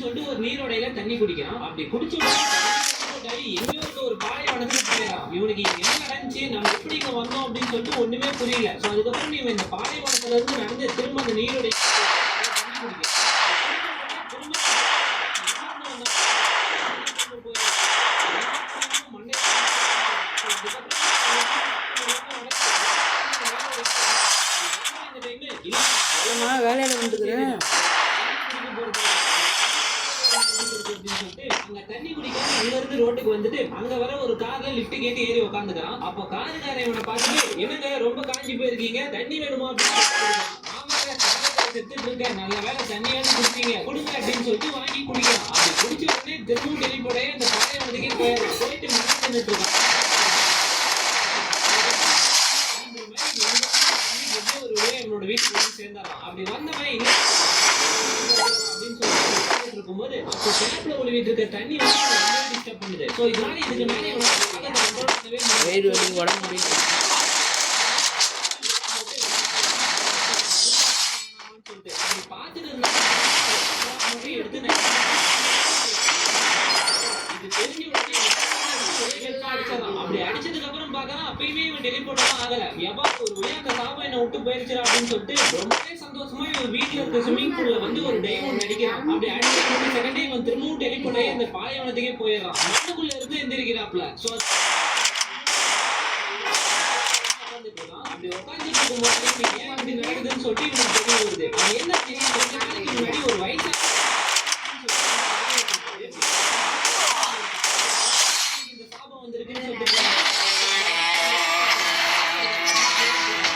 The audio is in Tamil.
சொல்லிட்டு ஒரு நீரோடையில தண்ணி குடிக்கிறான். அப்படி குடிச்சு எங்கேயோ ஒரு பாலைவனத்துக்கு போயிடறான். இவனுக்கு என்ன நடந்துச்சு, நம்ம எப்படி இங்க வந்தோம் அப்படின்னு சொல்லிட்டு ஒண்ணுமே புரியல. ஸோ அதுக்கப்புறம் இவன் இந்த பாலைவனத்துல இருந்து நடந்து திரும்ப அந்த நீரோடை தண்ணி குடிக்கிறான். வேலையில வந்துக்கிறேன். அங்க தண்ணி குடிக்காம அங்க இருந்து ரோட்டுக்கு வந்துட்டு அங்க வர ஒரு கார்ல லிஃப்ட் கேட்டு ஏறி உட்காந்துக்கிறான். அப்போ காருக்காரன் இவனை பார்த்துட்டு, என்னங்க ரொம்ப காஞ்சி போயிருக்கீங்க, தண்ணி வேணுமா அப்படின்னு செத்துட்டு இருக்கேன், நல்ல வேலை தண்ணியாவது குடிச்சீங்க, கொடுங்க அப்படின்னு சொல்லிட்டு வாங்கி குடிக்கிறான். அப்படி குடிச்ச உடனே திரும்பவும் டெலிபோடைய அந்த பாலைவனத்துக்கே போயிட்டு நின்றுட்டு இருக்கான். ஒரு வழியா இவனோட வீட்டுக்கு வந்து சேர்ந்தாராம். அப்படி வந்தவன் அப்படின்னு சொல்லிட்டு இருக்கும்போது அப்போ டேப்ல ஒளிவிட்டு இருக்க தண்ணி வந்து டிஸ்டர்ப் பண்ணுது. ஸோ இதனால இதுக்கு மேலே வயிறு வலி உடம்பு முடியும் பார்த்துட்டு இருந்தா எடுத்து இது தெரிஞ்சு அப்படி அடிச்சதுக்கு அப்புறம் பாக்கலாம். அப்பயுமே இவன் டெலிபோர்ட் ஆகல. எவ்வளோ ஒரு வழியா அந்த சாபம் என்ன விட்டு போயிருச்சு அப்படின்னு சொல்லிட்டு ரொம்பவே சந்தோஷமா இவன் வீட்டுல இருக்க ஸ்விம்மிங் பூல்ல வந்து ஒரு டைவ் ஒன்று அடிக்கிறான். அப்படி அடிச்சு செகண்டே இவன் திரும்பவும் டெலிபோர்ட் ஆகி அந்த பாலைவனத்துக்கே போயிடறான். மண்ணுக்குள்ள இருந்து எந்திரிக்கிறாப்ல. ஸோ அப்படி உட்காந்துட்டு இருக்கும்போது ஏன் இப்படி நடக்குதுன்னு சொல்லிட்டு இவனுக்கு தெரிய வருது. அது என்ன தெரியும், கொஞ்ச நாளைக்கு முன்னாடி ஒரு வயசான